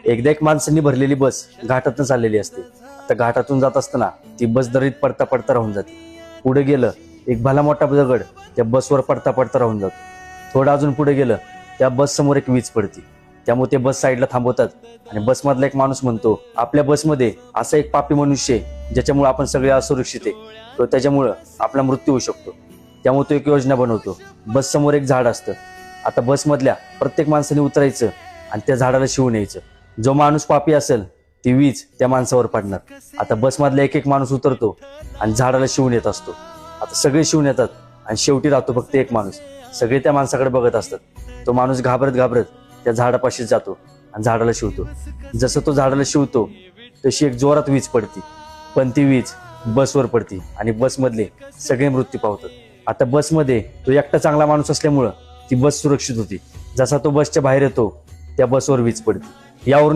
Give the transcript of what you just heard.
एकदा एक माणसांनी भरलेली बस घाटातून चाललेली असते. आता घाटातून जात असताना ती बस दरीत पडता पडता राहून जाते. पुढे गेलं एक भला मोठा दगड त्या बसवर पडता पडता राहून जातो. थोडं अजून पुढे गेलं त्या बस समोर एक वीज पडते. त्यामुळे ते बस साईडला थांबवतात आणि बसमधला एक माणूस म्हणतो, आपल्या बसमध्ये असा एक पापी मनुष्य आहे ज्याच्यामुळे आपण सगळे असुरक्षित आहे, तो त्याच्यामुळं आपला मृत्यू होऊ शकतो. त्यामुळे तो एक योजना बनवतो. बस समोर एक झाड असतं. आता बसमधल्या प्रत्येक माणसाने उतरायचं आणि त्या झाडाला शिवून यायचं. जो माणूस पापी असेल ती वीज त्या माणसावर पडणार. आता बसमधला एक एक माणूस उतरतो आणि झाडाला शिवून येत असतो. आता सगळे शिवून येतात आणि शेवटी राहतो फक्त एक माणूस. सगळे त्या माणसाकडे बघत असतात. तो माणूस घाबरत घाबरत त्या झाडापाशीच जातो आणि झाडाला शिवतो. जसं तो झाडाला शिवतो तशी एक जोरात वीज पडती, पण ती वीज बसवर पडती आणि बसमधले सगळे मृत्यू पावतात. आता बसमध्ये तो एकटा चांगला माणूस असल्यामुळं ती बस सुरक्षित होती. जसा तो बसच्या बाहेर येतो त्या बसवर वीज पडते. यावरून